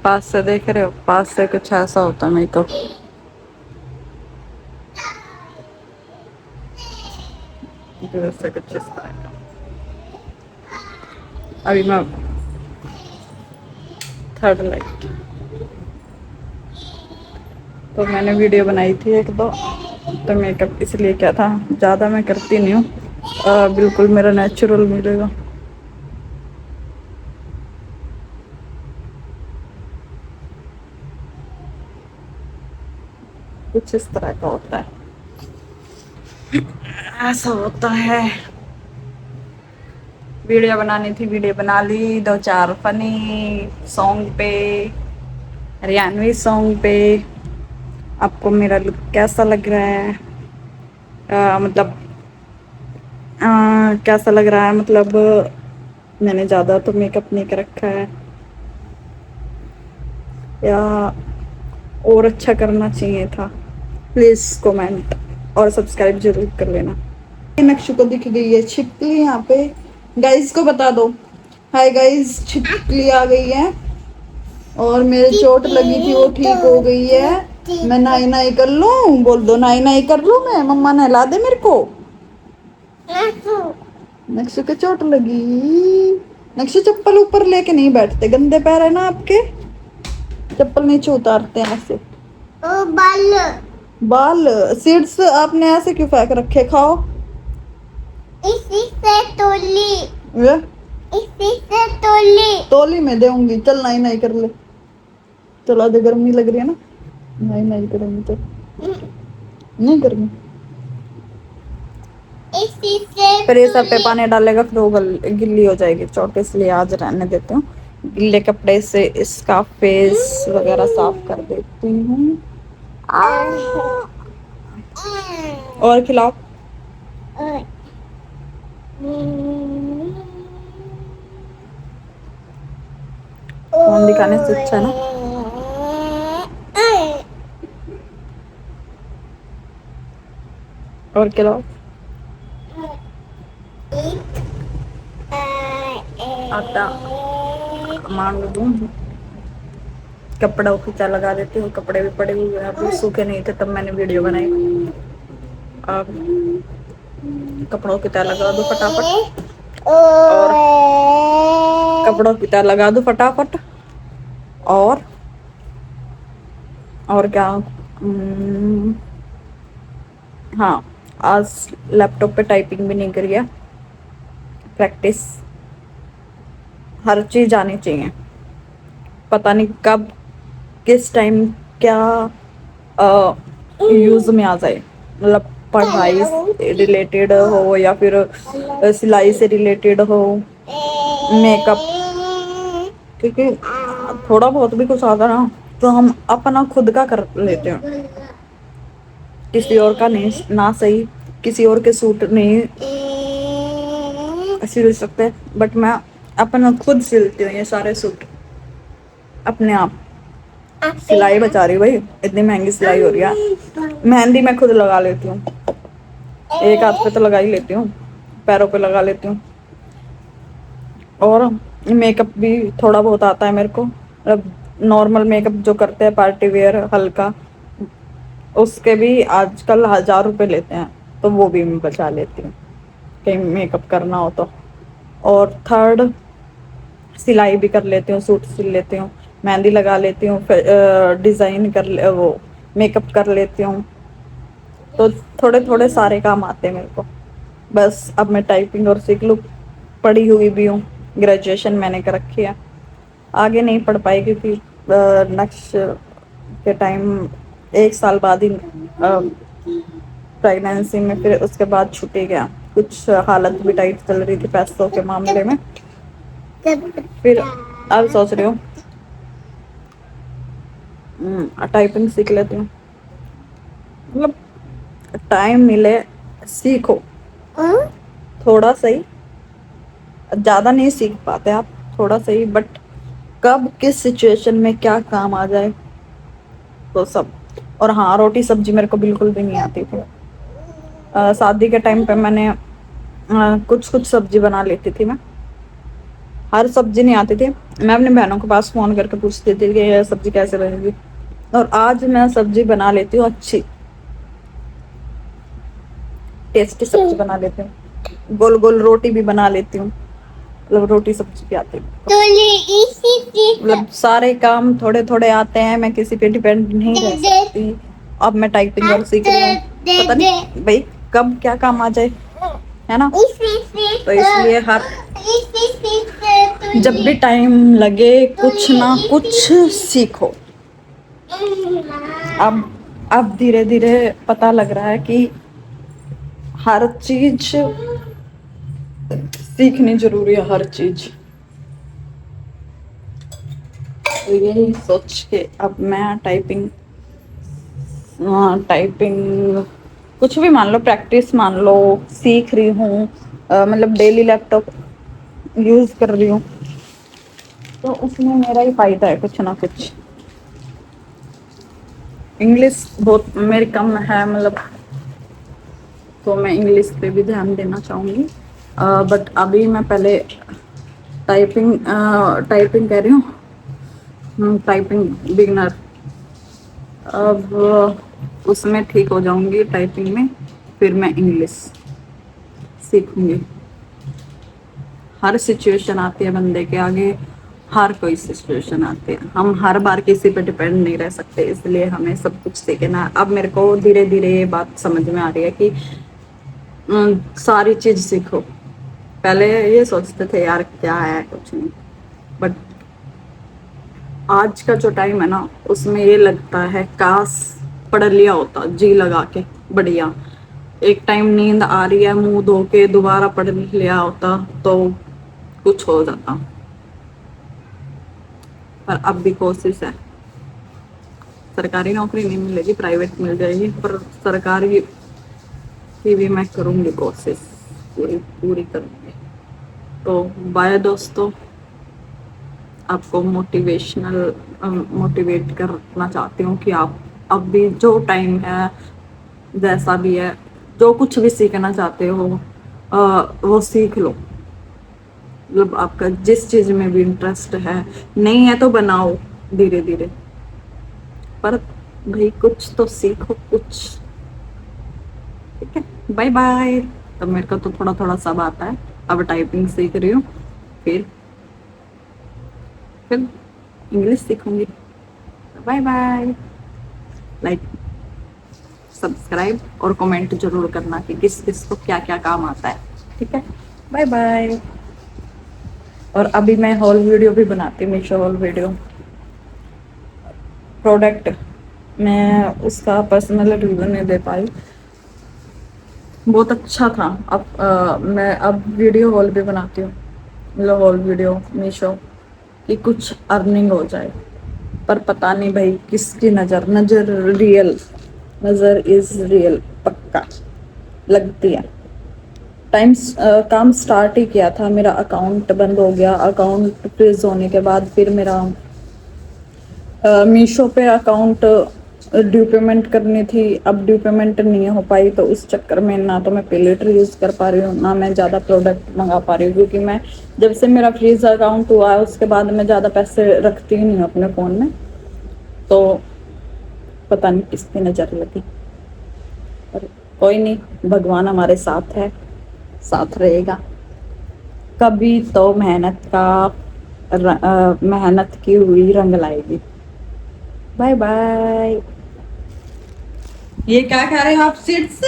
पास से देख रहे हो, पास से कुछ ऐसा होता नहीं तो दूर से कुछ इस तरह का। अभी मैं थर्ड लाइट तो मैंने वीडियो बनाई थी एक दो, तो मेकअप इसलिए क्या था, ज़्यादा मैं करती नहीं हूँ, बिल्कुल मेरा नेचुरल मिलेगा। कुछ इस तरह का होता है, ऐसा होता है। वीडियो बनानी थी, वीडियो बना ली, दो चार फनी सॉन्ग पे, हरियाणवी सॉन्ग पे। आपको मेरा लुक कैसा लग रहा है? मतलब कैसा लग रहा है, मतलब मैंने ज़्यादा तो मेकअप नहीं कर रखा है या और अच्छा करना चाहिए था? प्लीज़ कमेंट और सब्सक्राइब जरूर कर लेना। नक्शु को दिख गई है छिपकली यहाँ पे, गाइस को बता दो। हाय गाइस, छिपकली आ गई है और मेरे चोट लगी थी वो ठीक हो गई है। मैं नाई नाई कर लूं? बोल दो नाई नाई कर लूं, मैं मम्मा नहला दे मेरे को। नक्शु के चोट लगी। नक्शु चप्पल ऊपर लेके नहीं बैठते, गंदे पैर है ना आपके, चप्पल नीचे उतारते हैं ऐसे। बाल बाल सीड्स आपने ऐसे क्यों फेंक रखे? खाओ। इसी से तोली, इसी से तोली, तोली में दूंगी। चल नाई नाई कर ले, चला दे, गर्मी लग रही है ना, नाई नाई करेंगे तो नहीं गर्मी। प्रेशर पे पानी डालेगा फिर वो गिल्ली हो जाएगी चोट, इसलिए आज रहने देती हूँ। गिल्ले कपड़े से इसका फेस वगैरह साफ कर देती हूँ। और खिलाओ। फोन दिखाने से अच्छा ना। और खिलाओ। आटा मांग दूँ, कपड़ों की क्या लगा देती हूँ, कपड़े भी पड़े हुए हैं, अभी सूखे नहीं थे तब मैंने वीडियो बनाई। अब कपड़ों की तह लगा दो फटाफट, और कपड़ों की तह लगा दो फटाफट। और क्या, हाँ, आज लैपटॉप पे टाइपिंग भी नहीं करी है। प्रैक्टिस हर चीज़ आनी चाहिए, पता नहीं कब किस टाइम क्या यूज़ में आ जाए, मतलब पढ़ाई से रिलेटेड हो या फिर सिलाई से रिलेटेड हो, मेकअप, क्योंकि थोड़ा बहुत भी कुछ आता ना तो हम अपना खुद का कर लेते हैं, किसी और का नहीं, ना सही किसी और के सूट नहीं सिल सकते, बट मैं अपना खुद सिलती हूँ ये सारे सूट अपने आप। सिलाई बचा रही भाई, इतनी महंगी सिलाई हो रही है। मेहंदी मैं खुद लगा लेती हूँ, एक हाथ पे तो लगा ही लेती हूँ, पैरों पे लगा लेती हूँ। और मेकअप भी थोड़ा बहुत आता है मेरे को, मतलब नॉर्मल मेकअप जो करते हैं पार्टी वेयर हल्का, उसके भी आजकल 1000 रुपये लेते हैं, तो वो भी मैं बचा लेती हूँ कहीं मेकअप करना हो तो। और थर्ड, सिलाई भी कर लेती हूँ, सूट सिल लेती हूँ, मेहंदी लगा लेती हूँ, डिज़ाइन कर ले, वो मेकअप कर लेती हूँ, तो थोड़े थोड़े सारे काम आते हैं मेरे को। बस अब मैं टाइपिंग और सीख लूँ, पढ़ी हुई भी हूँ, ग्रेजुएशन मैंने कर रखी है, आगे नहीं पढ़ पाई क्योंकि नेक्स्ट के टाइम 1 साल बाद ही प्रेगनेंसी में, फिर उसके बाद छूटे गया, कुछ हालत भी टाइट चल रही थी पैसों के मामले में, फिर अब सोच रही हूँ टाइपिंग सीख लेती हूँ, मतलब टाइम मिले सीखो, थोड़ा सही, ज़्यादा नहीं सीख पाते आप, थोड़ा सही, बट कब किस सिचुएशन में क्या काम आ जाए तो सब। और हाँ, रोटी सब्जी मेरे को बिल्कुल भी नहीं आती थी। शादी के टाइम पे मैंने कुछ कुछ सब्जी बना लेती थी मैं, हर सब्जी नहीं आती थी, मैं अपनी बहनों के पास फोन करके पूछती थी कि ये सब्जी कैसे बनेगी, और आज मैं सब्जी बना लेती हूँ अच्छी, टेस्टी सब्जी बना लेती हूँ, गोल गोल रोटी भी बना लेती हूँ, मतलब रोटी सब्जी भी आती है, मतलब सारे काम थोड़े थोड़े आते हैं, मैं किसी पे डिपेंड नहीं रह सकती। अब मैं टाइपिंग और सीख रही हूँ, पता नहीं भाई कब क्या काम आ जाए, है ना, तो इसलिए हर जब भी टाइम लगे कुछ ना कुछ सीखो। अब धीरे धीरे पता लग रहा है कि हर चीज सीखनी जरूरी है, हर चीज, तो यही सोच के अब मैं टाइपिंग टाइपिंग कुछ भी मान लो, प्रैक्टिस मान लो, सीख रही हूँ, मतलब डेली लैपटॉप यूज कर रही हूँ, तो उसमें मेरा ही फायदा है कुछ ना कुछ। इंग्लिश बहुत मेरी कम है, मतलब तो मैं इंग्लिश पे भी ध्यान देना चाहूँगी, बट अभी मैं पहले टाइपिंग कह रही हूँ, टाइपिंग बिगनर, अब उसमें ठीक हो जाऊंगी टाइपिंग में, फिर मैं इंग्लिश सीखूंगी। हर सिचुएशन आती है बंदे के आगे, हर कोई सिचुएशन आती है, हम हर बार किसी पे डिपेंड नहीं रह सकते, इसलिए हमें सब कुछ सीखना है। अब मेरे को धीरे धीरे ये बात समझ में आ रही है कि सारी चीज सीखो। पहले ये सोचते थे यार क्या है, कुछ नहीं, बट आज का जो टाइम है ना, उसमें ये लगता है काश पढ़ लिया होता जी लगा के, बढ़िया, एक टाइम नींद आ रही है मुंह धो के दोबारा पढ़ लिया होता तो कुछ हो जाता, पर अब भी कोशिश है, सरकारी नौकरी नहीं मिलेगी, प्राइवेट मिल जाएगी, पर सरकारी की भी मैं करूंगी कोशिश, पूरी पूरी करूंगी। तो बाय दोस्तों, आपको मोटिवेट करना चाहती हूँ कि आप अब भी जो टाइम है, जैसा भी है, जो कुछ भी सीखना चाहते हो वो सीख लो, मतलब आपका जिस चीज में भी इंटरेस्ट है, नहीं है तो बनाओ धीरे धीरे, पर भाई कुछ तो सीखो कुछ, ठीक है। Bye bye. तो मेरे को तो थोड़ा थोड़ा सब आता है, अब टाइपिंग सीख रही हूँ, फिर इंग्लिश सीखूंगी। Bye bye. लाइक, सब्सक्राइब और कमेंट जरूर करना कि किस किस को क्या क्या काम आता है, ठीक है। Bye bye. और अभी मैं हॉल वीडियो भी बनाती हूँ, मीशो हॉल वीडियो, प्रोडक्ट, मैं उसका पर्सनल रिव्यू नहीं दे पाई, बहुत अच्छा था। अब मैं अब वीडियो हॉल भी बनाती हूँ, मतलब हॉल वीडियो मीशो कि कुछ अर्निंग हो जाए, पर पता नहीं भाई किसकी नज़र, नज़र रियल, नज़र इज रियल, पक्का लगती है। काम स्टार्ट ही किया था, मेरा अकाउंट बंद हो गया, अकाउंट फ्रीज होने के बाद फिर मेरा मीशो पे अकाउंट ड्यू पेमेंट करनी थी, अब ड्यू पेमेंट नहीं हो पाई, तो उस चक्कर में ना तो मैं पे लेटर यूज़ कर पा रही हूँ, ना मैं ज़्यादा प्रोडक्ट मंगा पा रही हूँ, क्योंकि मैं जब से मेरा फ्रीज अकाउंट हुआ है उसके बाद मैं ज़्यादा पैसे रखती ही नहीं हूँ अपने फ़ोन में, तो पता नहीं किसकी नज़र लगी, पर कोई नहीं, भगवान हमारे साथ है, साथ रहेगा, कभी तो मेहनत की हुई रंग लाएगी। Bye bye. ये क्या खा रहे हो आप, सीड्स?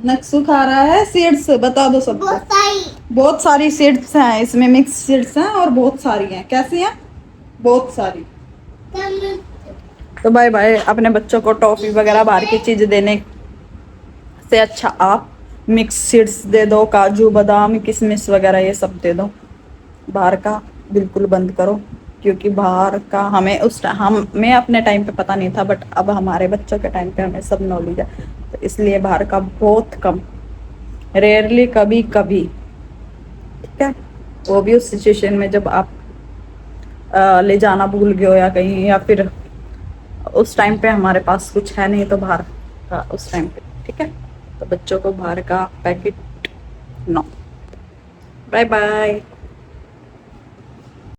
नक्सू खा रहा है सीड्स, बता दो सबको। बहुत सारी सीड्स हैं इसमें, मिक्स सीड्स हैं और बहुत सारी हैं, कैसी हैं? बहुत सारी। तो बाय बाय। अपने बच्चों को टॉफी वगैरह बाहर की चीज देने से अच्छा आप मिक्स सीड्स दे दो, काजू बादाम किशमिश वगैरह ये सब दे दो, बाहर का बिल्कुल बंद करो, क्योंकि बाहर का हमें अपने टाइम पे पता नहीं था, बट अब हमारे बच्चों के टाइम पे हमें सब नॉलेज है, तो इसलिए बाहर का बहुत कम, रेयरली कभी कभी, ठीक है, वो भी उस सिचुएशन में जब आप ले जाना भूल गए हो या कहीं, या फिर उस टाइम पे हमारे पास कुछ है नहीं तो बाहर का उस टाइम पे, ठीक है, तो बच्चों को बाहर का पैकेट नो। Bye bye.